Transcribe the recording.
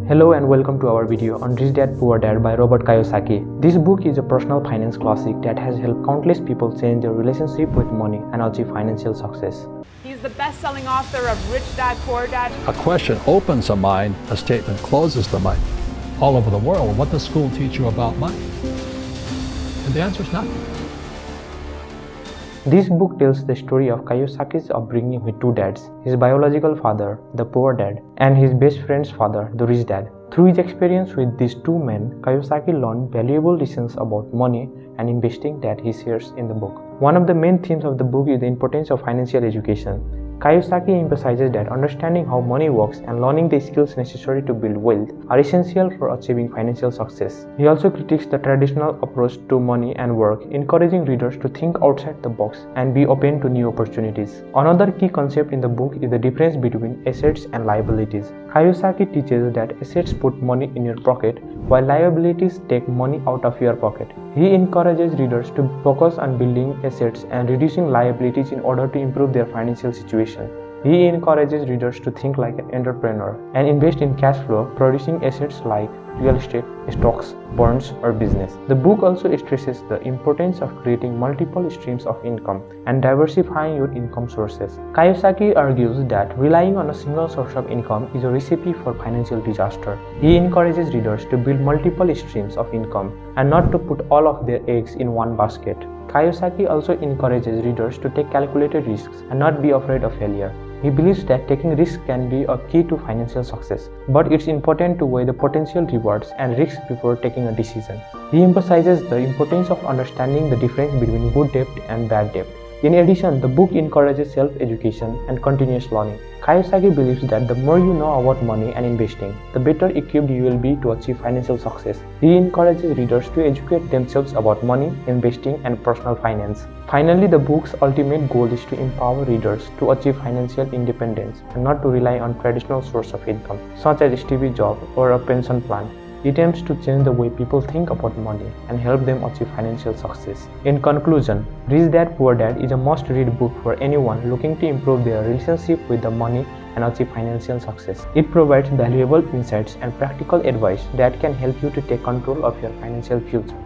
Hello and welcome to our video on Rich Dad Poor Dad by Robert Kiyosaki. This book is a personal finance classic that has helped countless people change their relationship with money and achieve financial success. He's the best-selling author of Rich Dad Poor Dad. A question opens a mind, a statement closes the mind. All over the world, what does school teach you about money? And the answer is nothing. This book tells the story of Kiyosaki's upbringing with two dads, his biological father, the poor dad, and his best friend's father, the rich dad. Through his experience with these two men, Kiyosaki learned valuable lessons about money and investing that he shares in the book. One of the main themes of the book is the importance of financial education. Kiyosaki emphasizes that understanding how money works and learning the skills necessary to build wealth are essential for achieving financial success. He also critiques the traditional approach to money and work, encouraging readers to think outside the box and be open to new opportunities. Another key concept in the book is the difference between assets and liabilities. Kiyosaki teaches that assets put money in your pocket, while liabilities take money out of your pocket. He encourages readers to focus on building assets and reducing liabilities in order to improve their financial situation. He encourages readers to think like an entrepreneur and invest in cash flow producing assets like real estate, stocks, bonds, or business. The book also stresses the importance of creating multiple streams of income and diversifying your income sources. Kiyosaki argues that relying on a single source of income is a recipe for financial disaster. He encourages readers to build multiple streams of income and not to put all of their eggs in one basket. Kiyosaki also encourages readers to take calculated risks and not be afraid of failure. He believes that taking risks can be a key to financial success, but it's important to weigh the potential rewards and risks before taking a decision. He emphasizes the importance of understanding the difference between good debt and bad debt. In addition, the book encourages self-education and continuous learning. Kiyosaki believes that the more you know about money and investing, the better equipped you will be to achieve financial success. He encourages readers to educate themselves about money, investing, and personal finance. Finally, the book's ultimate goal is to empower readers to achieve financial independence and not to rely on traditional sources of income, such as a steady job or a pension plan. It aims to change the way people think about money and help them achieve financial success. In conclusion, Rich Dad Poor Dad is a must-read book for anyone looking to improve their relationship with the money and achieve financial success. It provides valuable insights and practical advice that can help you to take control of your financial future.